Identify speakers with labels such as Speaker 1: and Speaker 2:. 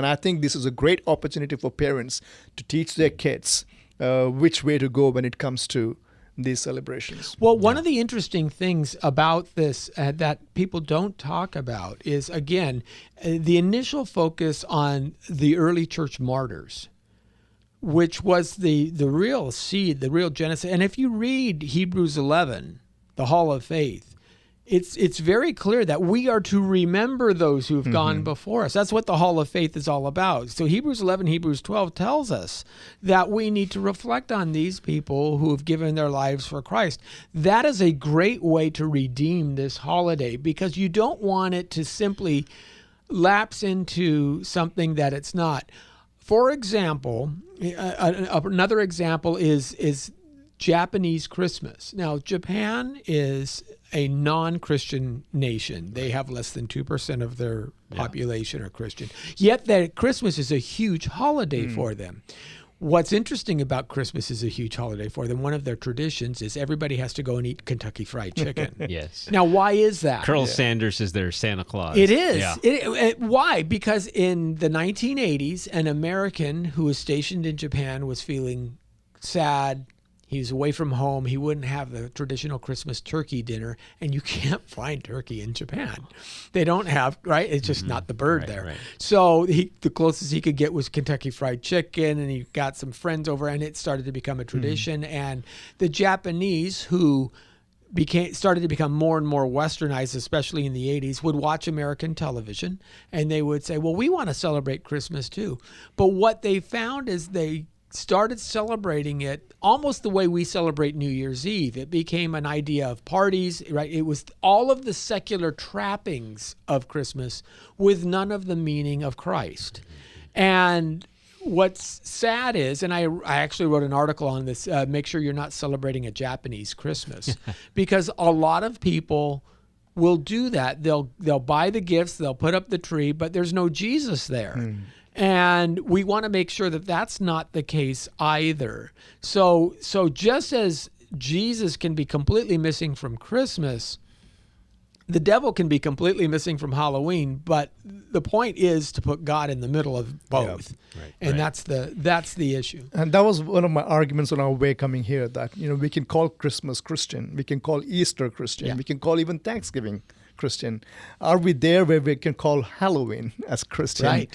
Speaker 1: And I think this is a great opportunity for parents to teach their kids which way to go when it comes to these celebrations.
Speaker 2: Well, one of the interesting things about this that people don't talk about is, again, the initial focus on the early church martyrs, which was the real seed, the real genesis. And if you read Hebrews 11, the Hall of Faith, it's very clear that we are to remember those who have gone before us. That's what the Hall of Faith is all about. So Hebrews 11, Hebrews 12 tells us that we need to reflect on these people who have given their lives for Christ. That is a great way to redeem this holiday, because you don't want it to simply lapse into something that it's not. For example, another example is Japanese Christmas. Now, Japan is a non-Christian nation. They have less than 2% of their population are Christian. Yet that Christmas is a huge holiday for them. What's interesting about Christmas is a huge holiday for them. One of their traditions is everybody has to go and eat Kentucky Fried Chicken.
Speaker 3: Yes.
Speaker 2: Now, why is that?
Speaker 3: Colonel Sanders is their Santa Claus.
Speaker 2: It is.
Speaker 3: Yeah.
Speaker 2: Why? Because in the 1980s, an American who was stationed in Japan was feeling sad. He was away from home. He wouldn't have the traditional Christmas turkey dinner, and you can't find turkey in Japan. They don't have, right? It's just not the bird there. Right. So the closest he could get was Kentucky Fried Chicken, and he got some friends over, and it started to become a tradition. And the Japanese, who started to become more and more westernized, especially in the 80s, would watch American television, and they would say, well, we want to celebrate Christmas too. But what they found is they started celebrating it almost the way we celebrate New Year's Eve. It became an idea of parties, right? It was all of the secular trappings of Christmas with none of the meaning of Christ. And what's sad is, and I actually wrote an article on this, make sure you're not celebrating a Japanese Christmas, because a lot of people will do that. They'll buy the gifts, they'll put up the tree, but there's no Jesus there. And we want to make sure that that's not the case either. So just as Jesus can be completely missing from Christmas, the devil can be completely missing from Halloween, but the point is to put God in the middle of both.
Speaker 3: Yeah. Right.
Speaker 2: And that's the issue.
Speaker 1: And that was one of my arguments on our way coming here, that we can call Christmas Christian, we can call Easter Christian, we can call even Thanksgiving Christian. Are we there where we can call Halloween as Christian?
Speaker 2: Right.